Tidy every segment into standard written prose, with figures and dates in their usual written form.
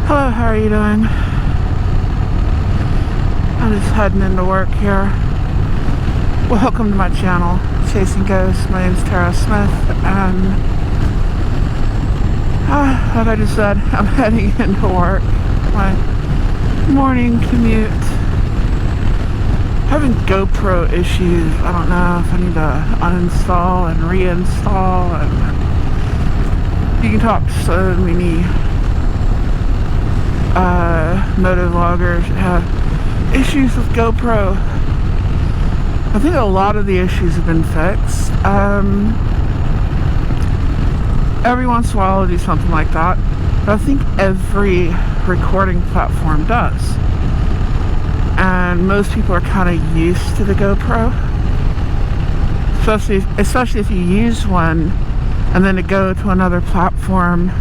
Hello, how are you doing? I'm just heading into work here. Welcome to my channel, Chasing Ghosts. My name's Tara Smith, and like I just said, I'm heading into work. My morning commute. Having GoPro issues. I don't know if I need to uninstall and reinstall, and you can talk to so many motovloggers have issues with GoPro. I think a lot of the issues have been fixed. Every once in a while I'll do something like that, but I think every recording platform does. And most people are kind of used to the GoPro, especially if you use one and then to go to another platform.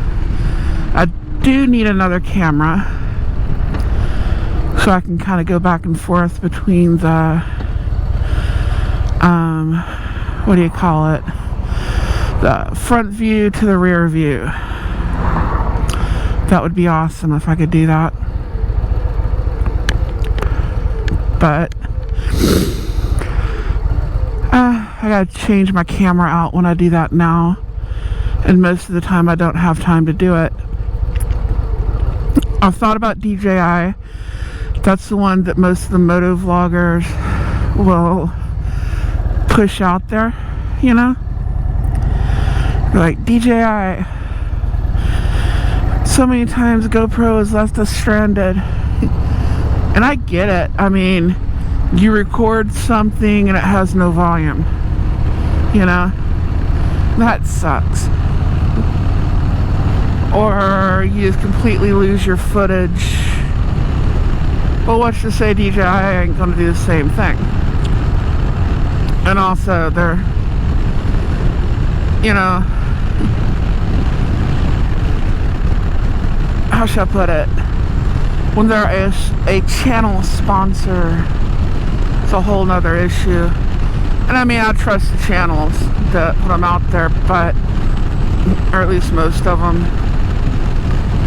I do need another camera so I can kind of go back and forth between the what do you call it, the front view to the rear view. That would be awesome if I could do that. But I gotta change my camera out when I do that now, and most of the time I don't have time to do it. I've thought about DJI. That's the one that most of the motovloggers will push out there, you know? They're like, DJI. So many times GoPro has left us stranded. And I get it. I mean, you record something and it has no volume. You know? That sucks. Or you just completely lose your footage. Well, what's to say DJI ain't gonna do the same thing? And also, they're, you know, how should I put it? When they're a channel sponsor, it's a whole nother issue. And I mean, I trust the channels that put them out there, but, or at least most of them.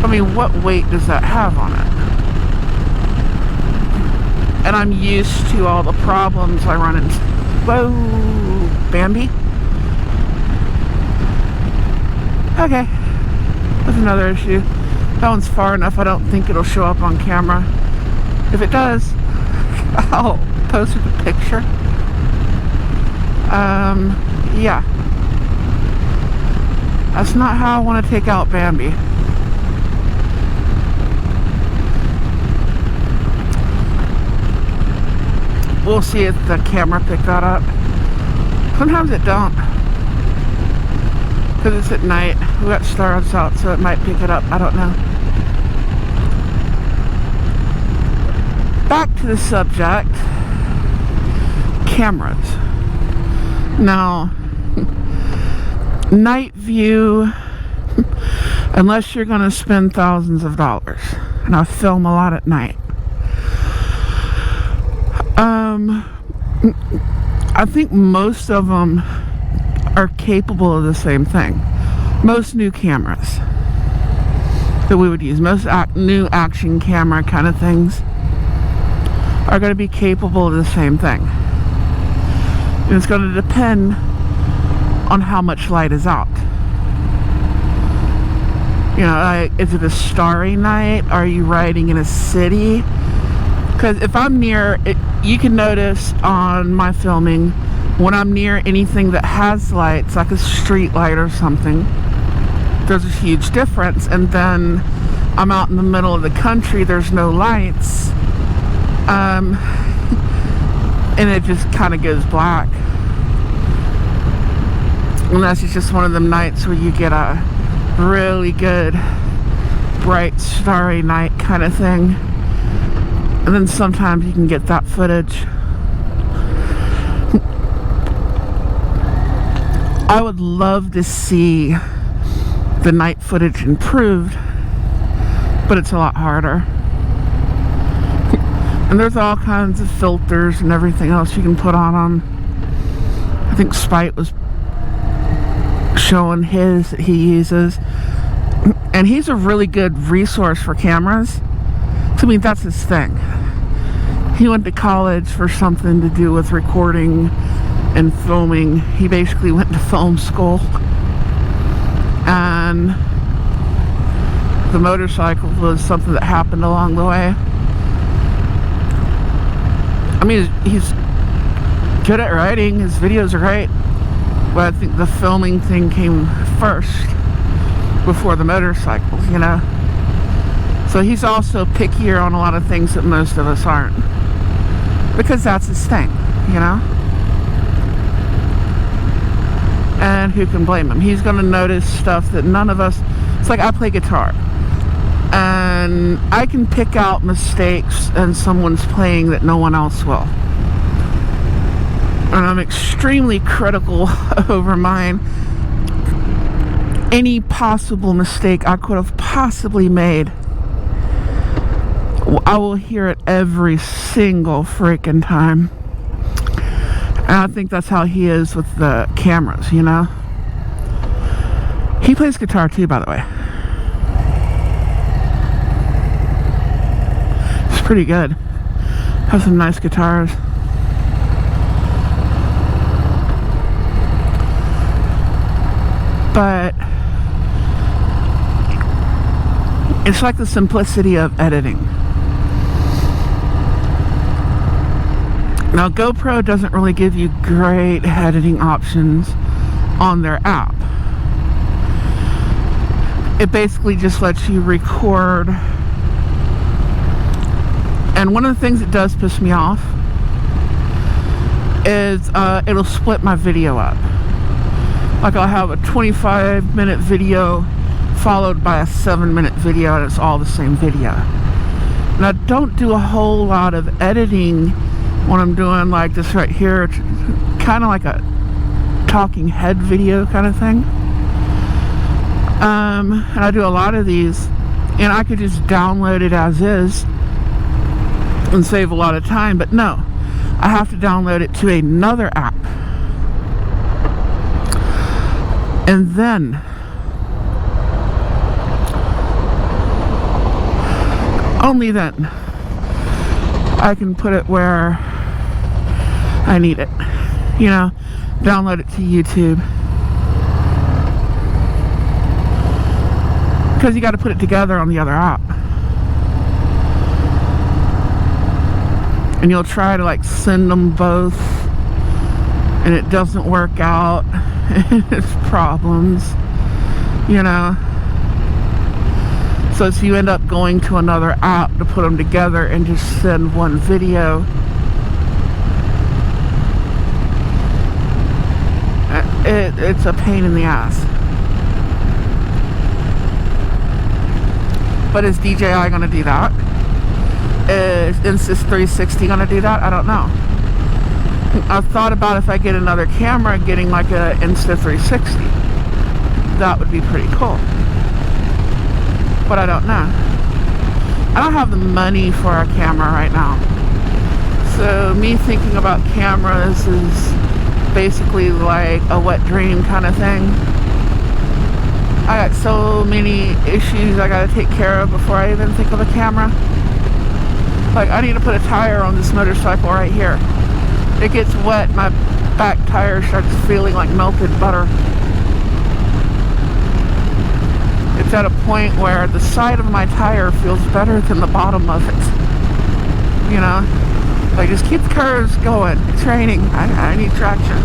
I mean, what weight does that have on it? And I'm used to all the problems I run into. Whoa, Bambi. Okay, that's another issue. That one's far enough, I don't think it'll show up on camera. If it does, I'll post with a picture. Yeah. That's not how I want to take out Bambi. We'll see if the camera picked that up. Sometimes it don't, because it's at night. We got stars out, so it might pick it up. I don't know. Back to the subject. Cameras. Now, night view, unless you're going to spend thousands of dollars, and I film a lot at night. I think most of them are capable of the same thing. Most new cameras that we would use, most new action camera kind of things, are going to be capable of the same thing. And it's going to depend on how much light is out. You know, like, is it a starry night? Are you riding in a city? Because if I'm near it, you can notice on my filming, when I'm near anything that has lights, like a street light or something, there's a huge difference. And then I'm out in the middle of the country, there's no lights, and it just kind of goes black. Unless it's just one of them nights where you get a really good bright starry night kind of thing. And then sometimes you can get that footage. I would love to see the night footage improved, but it's a lot harder. And there's all kinds of filters and everything else you can put on them. I think Spite was showing his that he uses. And he's a really good resource for cameras. I mean, that's his thing. He went to college for something to do with recording and filming. He basically went to film school. And the motorcycle was something that happened along the way. I mean, he's good at writing. His videos are great. But I think the filming thing came first before the motorcycles, you know. So he's also pickier on a lot of things that most of us aren't. Because that's his thing, you know. And who can blame him? He's going to notice stuff that none of us... It's like I play guitar. And I can pick out mistakes in someone's playing that no one else will. And I'm extremely critical over mine. Any possible mistake I could have possibly made, I will hear it every single freaking time. And I think that's how he is with the cameras, you know? He plays guitar too, by the way. It's pretty good. Has some nice guitars. But it's like the simplicity of editing. Now, GoPro doesn't really give you great editing options on their app. It basically just lets you record. And one of the things that does piss me off is it'll split my video up. Like I'll have a 25-minute video followed by a 7-minute video, and it's all the same video. And I don't do a whole lot of editing when I'm doing like this right here. It's kind of like a talking head video kind of thing. And I do a lot of these, and I could just download it as is and save a lot of time, but no, I have to download it to another app. And then only then I can put it where I need it, you know, download it to YouTube, because you got to put it together on the other app. And you'll try to like send them both, and it doesn't work out. It's problems, you know. So you end up going to another app to put them together and just send one video. It's a pain in the ass. But is DJI going to do that? Is Insys360 going to do that? I don't know. I've thought about if I get another camera, getting like a Insta360. That would be pretty cool. But I don't know. I don't have the money for a camera right now. So me thinking about cameras is basically like a wet dream kind of thing. I got so many issues I gotta take care of before I even think of a camera. Like, I need to put a tire on this motorcycle right here. It gets wet, my back tire starts feeling like melted butter. It's at a point where the side of my tire feels better than the bottom of it. You know? Like, just keep the curves going. It's raining. I need traction.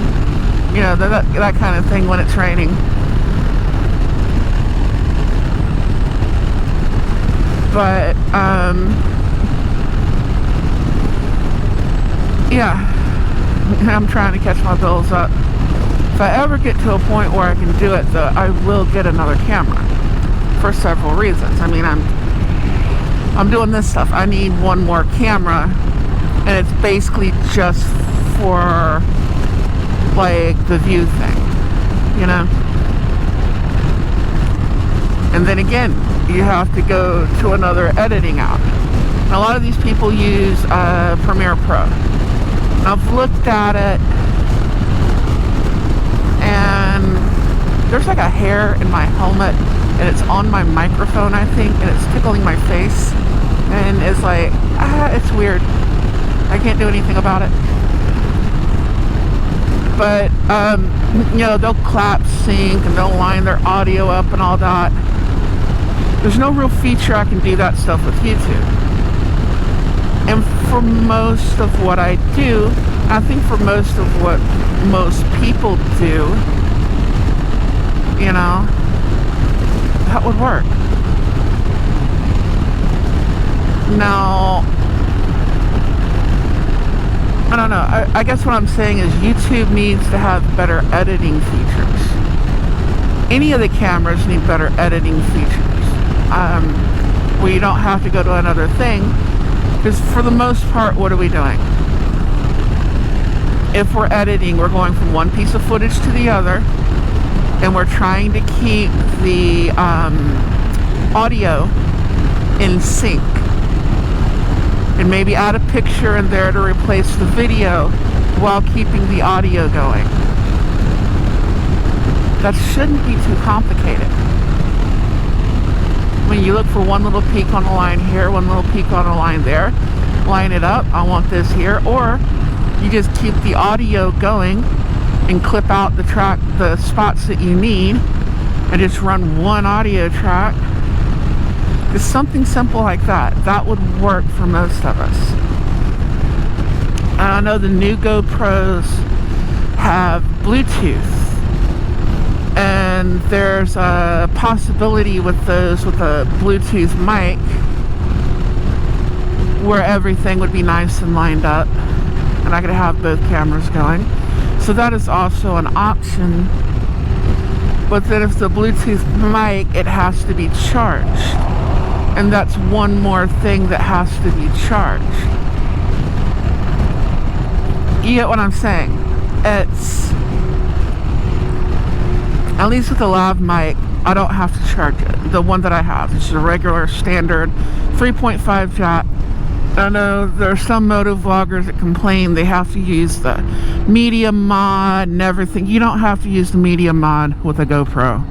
You know, that kind of thing when it's raining. But, yeah. I'm trying to catch my bills up. If I ever get to a point where I can do it, though, I will get another camera. For several reasons. I mean, I'm doing this stuff. I need one more camera, and it's basically just for like the view thing, you know. And then again, you have to go to another editing app. And a lot of these people use Premiere Pro. And I've looked at it, and there's like a hair in my helmet and it's on my microphone, I think, and it's tickling my face, and it's like, it's weird. I can't do anything about it. But you know, they'll clap sync and they'll line their audio up and all that. There's no real feature I can do that stuff with YouTube. And for most of what I do, I think for most of what most people do, you know, that would work. Now, I don't know. I guess what I'm saying is YouTube needs to have better editing features. Any of the cameras need better editing features. Where you don't have to go to another thing. Because for the most part, what are we doing? If we're editing, we're going from one piece of footage to the other. And we're trying to keep the audio in sync. And maybe add a picture in there to replace the video while keeping the audio going. That shouldn't be too complicated. When you look for one little peak on a line here, one little peak on a line there, line it up, I want this here, or you just keep the audio going and clip out the spots that you need and just run one audio track. It's something simple like that. That would work for most of us. I know the new GoPros have Bluetooth. And there's a possibility with those with a Bluetooth mic where everything would be nice and lined up. And I could have both cameras going. So that is also an option. But then if the Bluetooth mic, it has to be charged. And that's one more thing that has to be charged. You get what I'm saying? It's, at least with the lav mic, I don't have to charge it. The one that I have, it's a regular standard 3.5 jack. I know there are some motovloggers that complain they have to use the media mod and everything. You don't have to use the media mod with a GoPro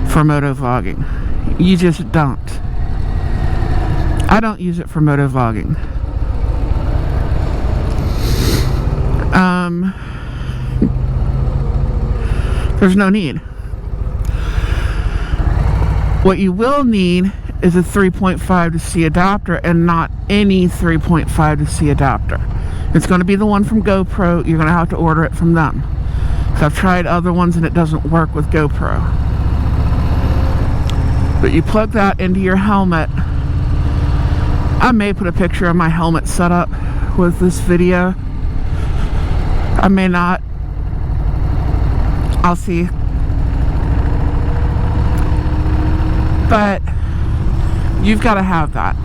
for motovlogging. You just don't. I don't use it for motovlogging. There's no need. What you will need is a 3.5 to C adapter, and not any 3.5 to C adapter. It's going to be the one from GoPro. You're going to have to order it from them. So I've tried other ones and it doesn't work with GoPro. But you plug that into your helmet. I may put a picture of my helmet setup with this video. I may not. I'll see. But you've got to have that.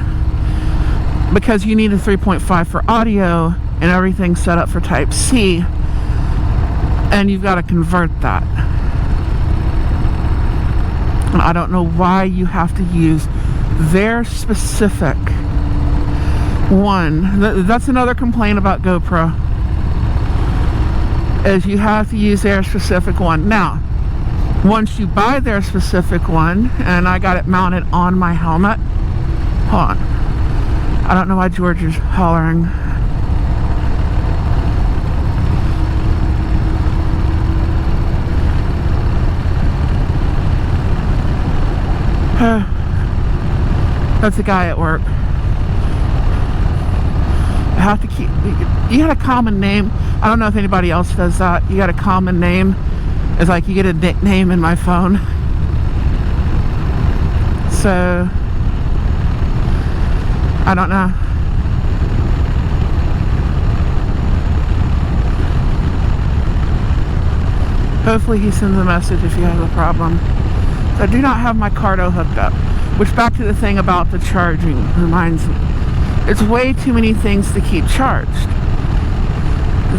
Because you need a 3.5 for audio and everything set up for Type-C. And you've got to convert that. And I don't know why you have to use their specific one. That's another complaint about GoPro, is you have to use their specific one. Now, once you buy their specific one, and I got it mounted on my helmet. Hold on. I don't know why George is hollering. That's a guy at work. I have to keep, you got a common name. I don't know if anybody else does that. You got a common name. It's like you get a nickname in my phone. So I don't know. Hopefully he sends a message if you have a problem. So I do not have my Cardo hooked up. Which, back to the thing about the charging, reminds me. It's way too many things to keep charged.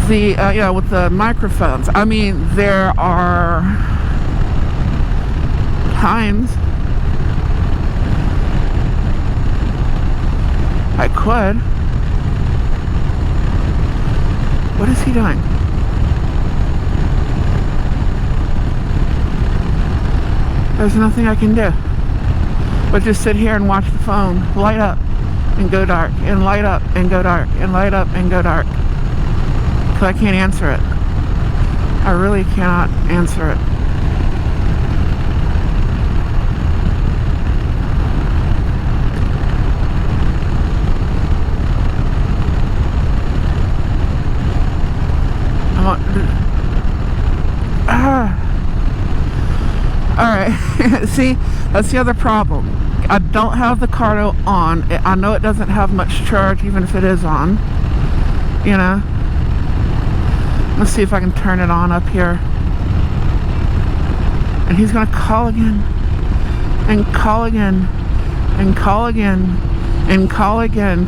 The, you know, with the microphones. I mean, there are times I could. What is he doing? There's nothing I can do but just sit here and watch the phone light up and go dark, and light up and go dark, and light up and go dark. Because I can't answer it. I really cannot answer it. Alright, see, that's the other problem. I don't have the cardo on. I know it doesn't have much charge even if it is on. You know? Let's see if I can turn it on up here. And he's gonna call again. And call again. And call again. And call again.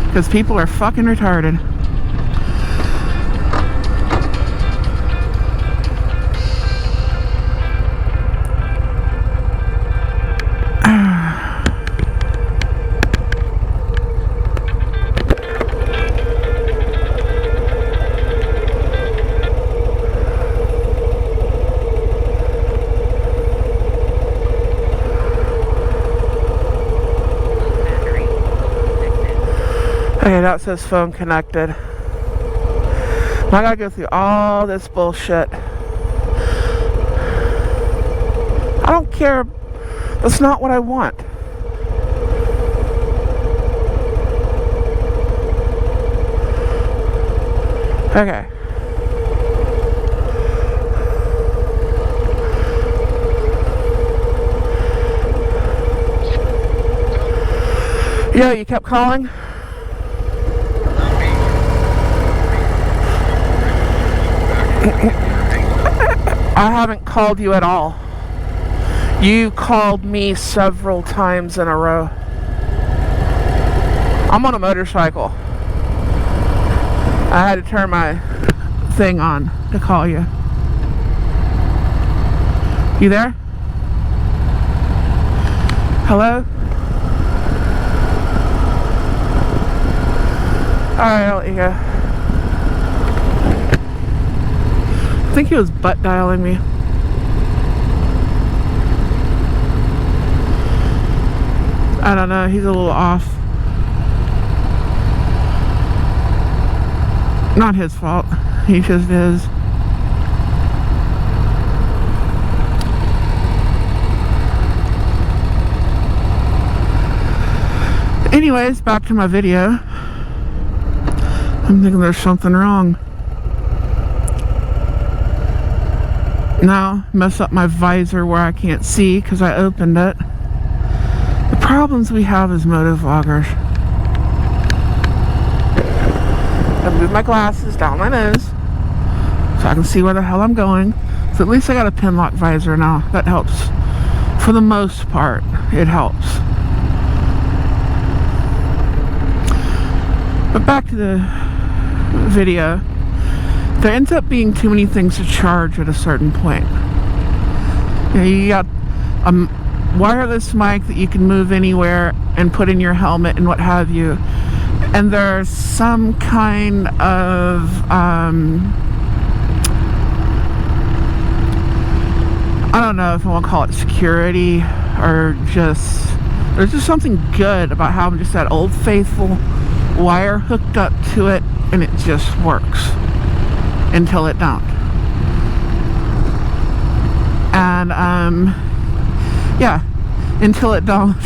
Because people are fucking retarded. Okay, that says phone connected. I gotta go through all this bullshit. I don't care. That's not what I want. Okay. Yo, you kept calling? I haven't called you at all. You called me several times in a row. I'm on a motorcycle. I had to turn my thing on to call you. You there? Hello? Alright, I'll let you go. I think he was butt dialing me. I don't know, he's a little off. Not his fault, he just is. Anyways, back to my video. I'm thinking there's something wrong. Now, mess up my visor where I can't see because I opened it. The problems we have as motovloggers. I move my glasses down my nose so I can see where the hell I'm going. So at least I got a pin lock visor now. That helps. For the most part, it helps. But back to the video. There ends up being too many things to charge at a certain point. You know, you got a wireless mic that you can move anywhere and put in your helmet and what have you. And there's some kind of I don't know if I want to call it security or just, there's just something good about having just that old faithful wire hooked up to it and it just works. Until it don't. And yeah, until it don't.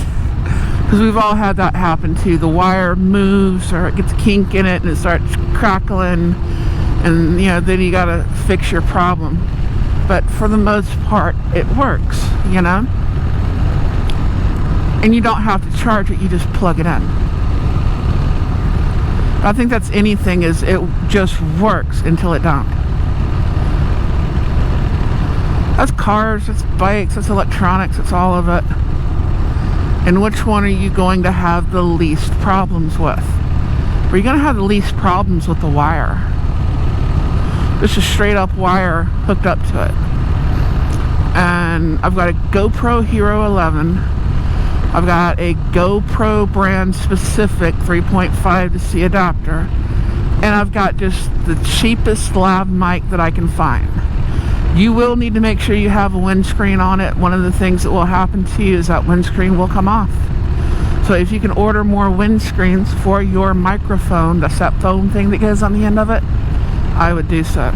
Because we've all had that happen too. The wire moves or it gets a kink in it and it starts crackling, and you know, then you gotta fix your problem. But for the most part, it works, you know? And you don't have to charge it, you just plug it in. I think that's anything, is it just works until it don't. That's cars, it's bikes, it's electronics, it's all of it. And which one are you going to have the least problems with? Are you going to have the least problems with the wire? Just a straight up wire hooked up to it. And I've got a GoPro Hero 11. I've got a GoPro brand specific 3.5 to C adapter, and I've got just the cheapest lav mic that I can find. You will need to make sure you have a windscreen on it. One of the things that will happen to you is that windscreen will come off. So if you can order more windscreens for your microphone, that's that foam thing that goes on the end of it, I would do so.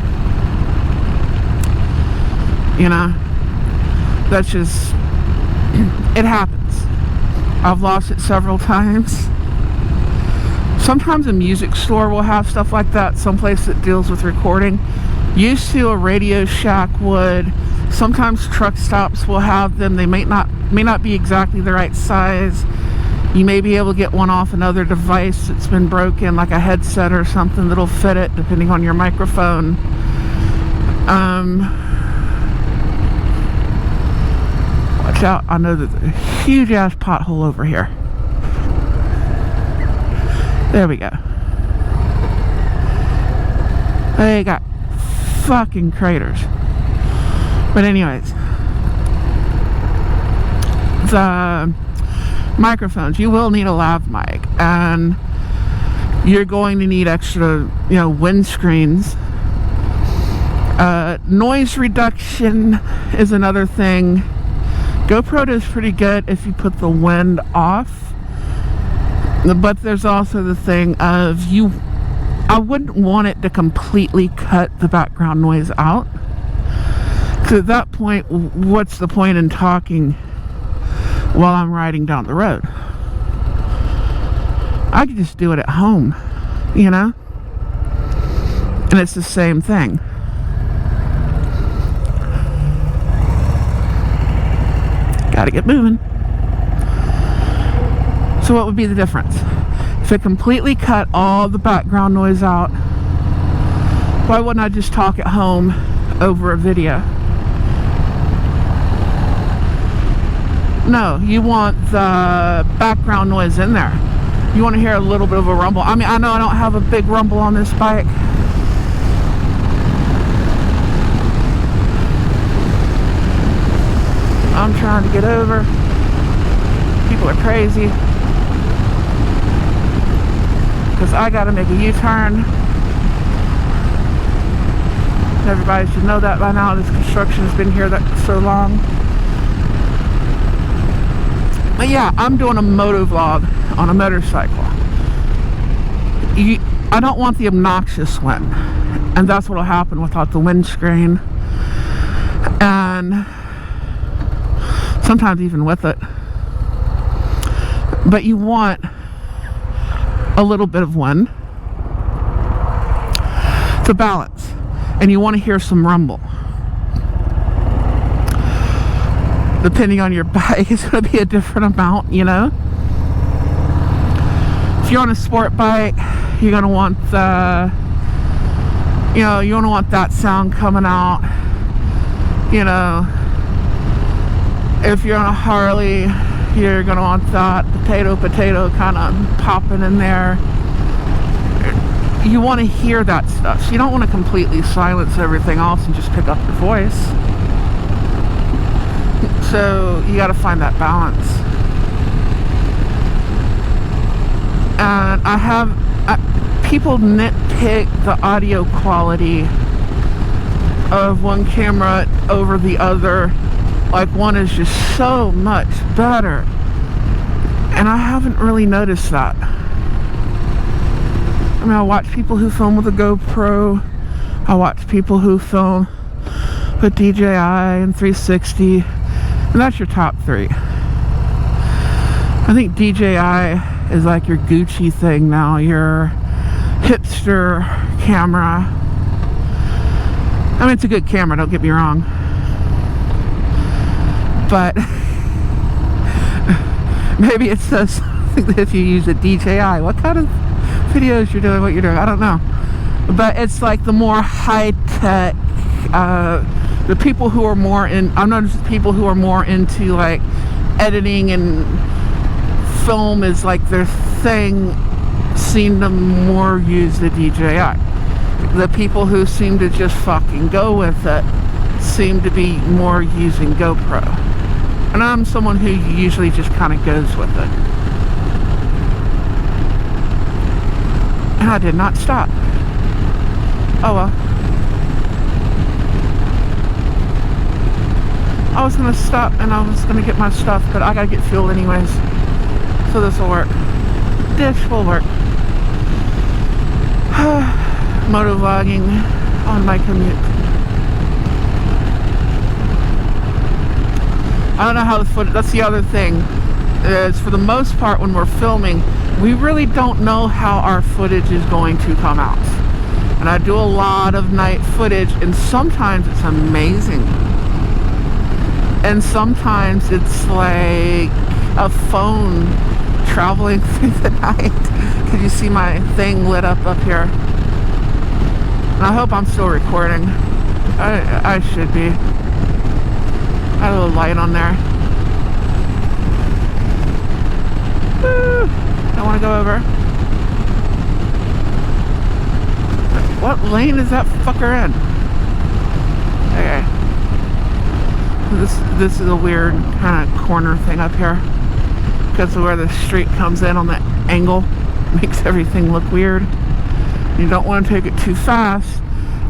You know, that's just, it happens. I've lost it several times. Sometimes a music store will have stuff like that, someplace that deals with recording. Used to, a Radio Shack would. Sometimes truck stops will have them. They may not be exactly the right size. You may be able to get one off another device that's been broken, like a headset or something that'll fit it, depending on your microphone. Watch out, I know there's a huge ass pothole over here. There we go. They got fucking craters. But anyways, the microphones, you will need a lav mic, and you're going to need extra, windscreens. Noise reduction is another thing. GoPro does pretty good if you put the wind off, but there's also the thing of I wouldn't want it to completely cut the background noise out, because at that point, what's the point in talking while I'm riding down the road? I could just do it at home, and it's the same thing. Gotta get moving. So what would be the difference? If it completely cut all the background noise out, why wouldn't I just talk at home over a video? No, you want the background noise in there. You want to hear a little bit of a rumble. I mean, I know I don't have a big rumble on this bike. I'm trying to get over. People are crazy. Because I got to make a U-turn. Everybody should know that by now. This construction has been here so long. But yeah, I'm doing a motovlog on a motorcycle. I don't want the obnoxious one. And that's what will happen without the windscreen. And sometimes even with it. But you want a little bit of wind to balance. And you want to hear some rumble. Depending on your bike, it's going to be a different amount, If you're on a sport bike, you're going to want the, you want to want that sound coming out. If you're on a Harley, you're going to want that potato kind of popping in there. You want to hear that stuff. So you don't want to completely silence everything else and just pick up your voice. So you got to find that balance. And people nitpick the audio quality of one camera over the other. Like one is just so much better. And I haven't really noticed that. I mean, I watch people who film with a GoPro. I watch people who film with DJI and 360. And that's your top three. I think DJI is like your Gucci thing now. Your hipster camera. I mean, it's a good camera, don't get me wrong. But maybe it says something that if you use a DJI, what kind of videos you're doing, what you're doing, I don't know. But it's like the more high-tech, the people who are more I've noticed people who are more into like editing and film is like their thing, seem to more use the DJI. The people who seem to just fucking go with it seem to be more using GoPro. And I'm someone who usually just kind of goes with it. And I did not stop. Oh well. I was gonna stop and I was gonna get my stuff, but I gotta get fuel anyways. So this will work. This will work. Motovlogging on my commute. I don't know how the footage, that's the other thing, is for the most part when we're filming, we really don't know how our footage is going to come out. And I do a lot of night footage, and sometimes it's amazing. And sometimes it's like a phone traveling through the night. Can you see my thing lit up here? And I hope I'm still recording. I should be. Got a little light on there. Woo. I want to go over. What lane is that fucker in? Okay. This is a weird kind of corner thing up here. Because of where the street comes in on the angle. Makes everything look weird. You don't want to take it too fast.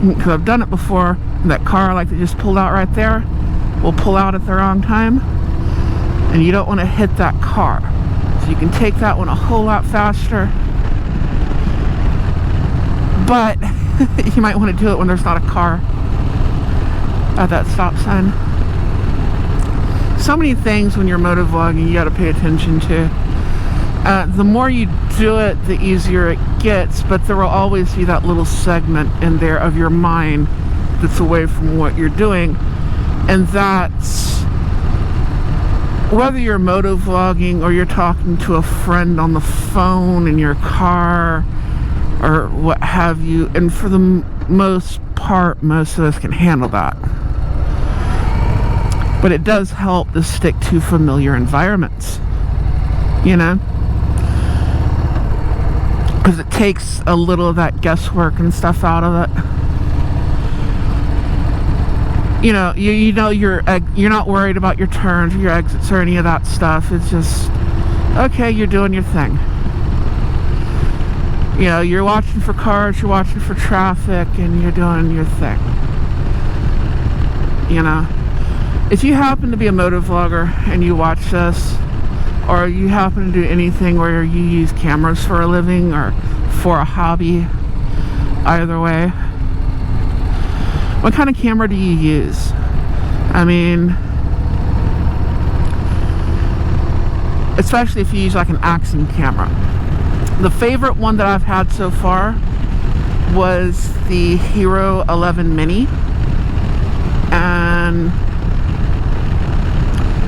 Because I've done it before. And that car like they just pulled out right there will pull out at the wrong time, and you don't want to hit that car, so you can take that one a whole lot faster, but you might want to do it when there's not a car at that stop sign. So many things when you're motovlogging you got to pay attention to. The more you do it, the easier it gets, but there will always be that little segment in there of your mind that's away from what you're doing. And that's whether you're motovlogging or you're talking to a friend on the phone in your car or what have you. And for the most part, most of us can handle that. But it does help to stick to familiar environments, you know? Because it takes a little of that guesswork and stuff out of it. You know, you know you're not worried about your turns or your exits or any of that stuff. It's just, okay, you're doing your thing. You know, you're watching for cars, you're watching for traffic, and you're doing your thing. You know, if you happen to be a motovlogger and you watch this, or you happen to do anything where you use cameras for a living or for a hobby, either way, what kind of camera do you use? I mean, especially if you use like an action camera. The favorite one that I've had so far was the Hero 11 Mini, and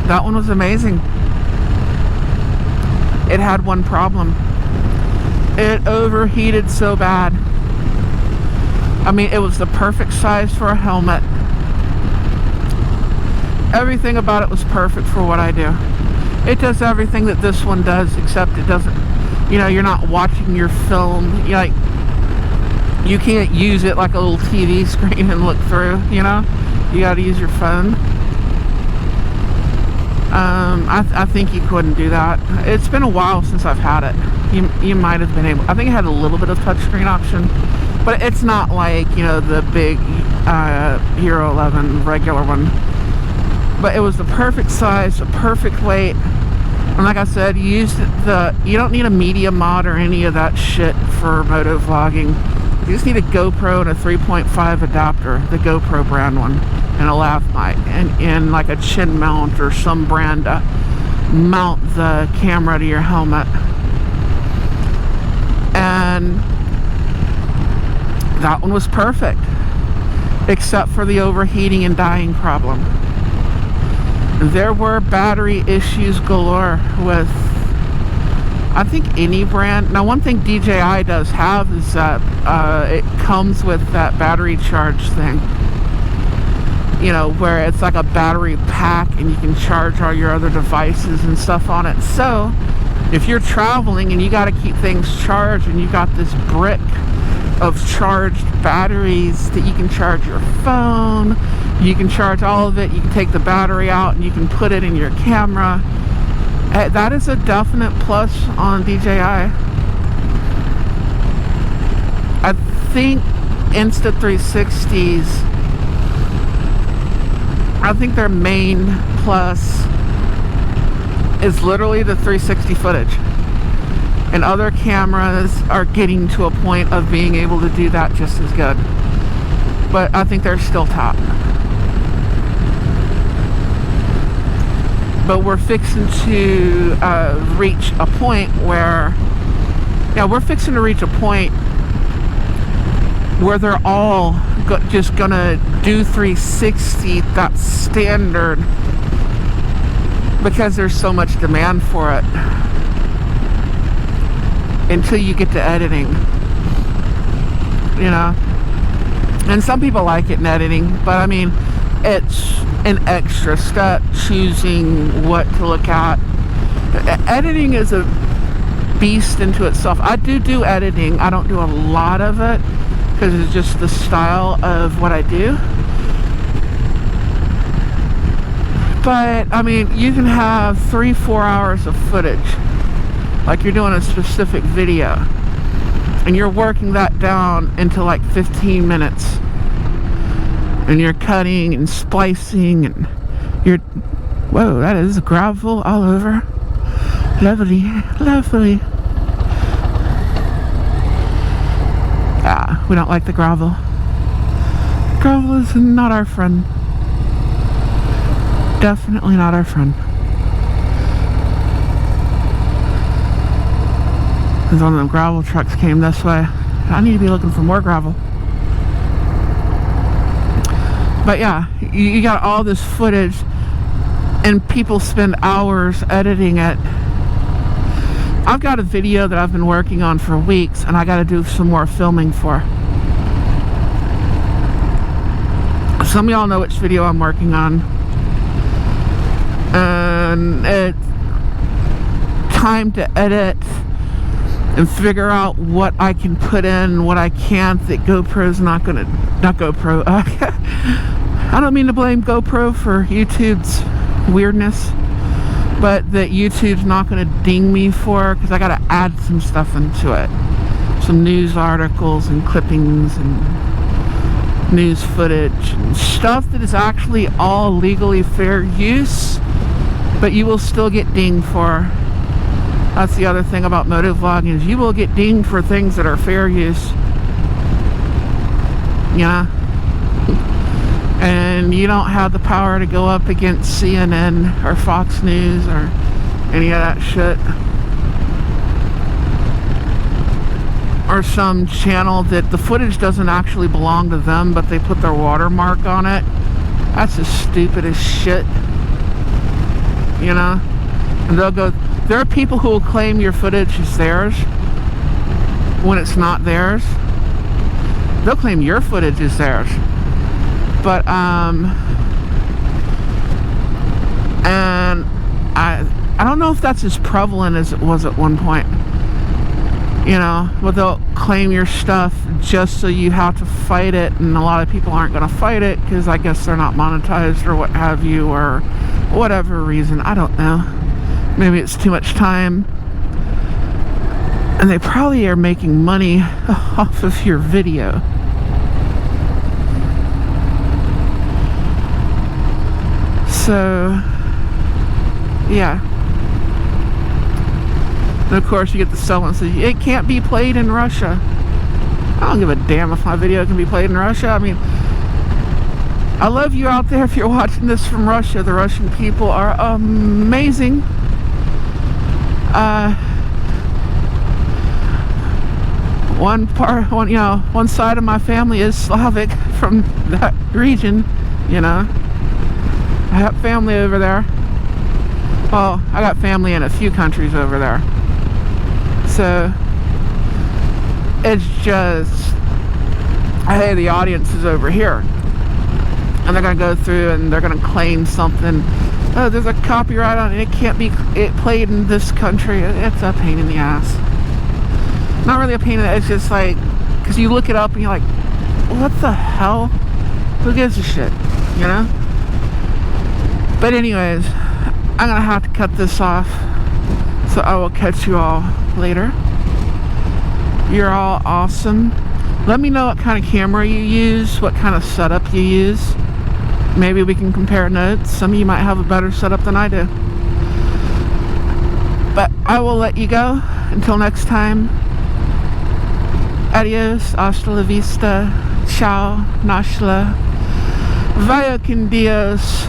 that one was amazing. It had one problem. It overheated so bad. I mean, it was the perfect size for a helmet. Everything about it was perfect for what I do. It does everything that this one does, except it doesn't, you know, you're not watching your film. You can't use it like a little TV screen and look through, you know? You gotta use your phone. I think you couldn't do that. It's been a while since I've had it. You might have been able, I think it had a little bit of touchscreen option. But it's not like, you know, the big Hero 11 regular one. But it was the perfect size, the perfect weight. And like I said, you don't need a media mod or any of that shit for motovlogging. You just need a GoPro and a 3.5 adapter, the GoPro brand one, and a lav mic, and like a chin mount or some brand to mount the camera to your helmet. And that one was perfect, except for the overheating and dying problem. There were battery issues galore with, I think, any brand. Now, one thing DJI does have is that it comes with that battery charge thing. You know, where it's like a battery pack and you can charge all your other devices and stuff on it. So, if you're traveling and you got to keep things charged and you got this brick of charged batteries that you can charge your phone, you can charge all of it, you can take the battery out and you can put it in your camera. That is a definite plus on DJI. I think Insta360s, I think their main plus is literally the 360 footage. And other cameras are getting to a point of being able to do that just as good. But I think they're still top. But we're fixing to reach a point where, we're fixing to reach a point where they're all just gonna do 360. That's standard because there's so much demand for it. Until you get to editing, and some people like it in editing, but I mean, it's an extra step choosing what to look at. Editing is a beast into itself. I do editing. I don't do a lot of it because it's just the style of what I do. But I mean, you can have 3-4 hours of footage, like you're doing a specific video, and you're working that down into like 15 minutes, and you're cutting and splicing, and you're, whoa, that is gravel all over. Lovely, lovely. We don't like the gravel. Gravel is not our friend. Definitely not our friend. Because one of them gravel trucks came this way. I need to be looking for more gravel. But yeah, you got all this footage, and people spend hours editing it. I've got a video that I've been working on for weeks, and I got to do some more filming for. Some of y'all know which video I'm working on. And it's time to edit and figure out what I can put in, what I can't, that GoPro's not GoPro. I don't mean to blame GoPro for YouTube's weirdness, but that YouTube's not going to ding me for, because I got to add some stuff into it. Some news articles and clippings and news footage and stuff that is actually all legally fair use, but you will still get dinged for. That's the other thing about motovlogging, is you will get dinged for things that are fair use. Yeah. And you don't have the power to go up against CNN or Fox News or any of that shit. Or some channel that the footage doesn't actually belong to them, but they put their watermark on it. That's the stupidest shit. And they'll go, there are people who will claim your footage is theirs when it's not theirs. They'll claim your footage is theirs. But and I don't know if that's as prevalent as it was at one point. But they'll claim your stuff just so you have to fight it, and a lot of people aren't going to fight it because I guess they're not monetized or what have you, or whatever reason. I don't know. Maybe it's too much time, and they probably are making money off of your video. So, yeah. And of course, you get the selling, so it can't be played in Russia. I don't give a damn if my video can be played in Russia. I mean, I love you out there if you're watching this from Russia. The Russian people are amazing. One side of my family is Slavic from that region, I have family over there. Well, I got family in a few countries over there. So, it's just, hey, the audience is over here. And they're going to go through and they're going to claim something. Oh, there's a copyright on it. It can't be played in this country. It's a pain in the ass. Not really a pain in the ass. It's just like, because you look it up and you're like, what the hell? Who gives a shit? But anyways, I'm going to have to cut this off. So I will catch you all later. You're all awesome. Let me know what kind of camera you use, what kind of setup you use. Maybe we can compare notes. Some of you might have a better setup than I do. But I will let you go. Until next time. Adios, hasta la vista, ciao, nashla, vaya con Dios,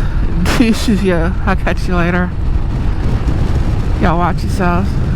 deuces ya. I'll catch you later. Y'all watch yourselves.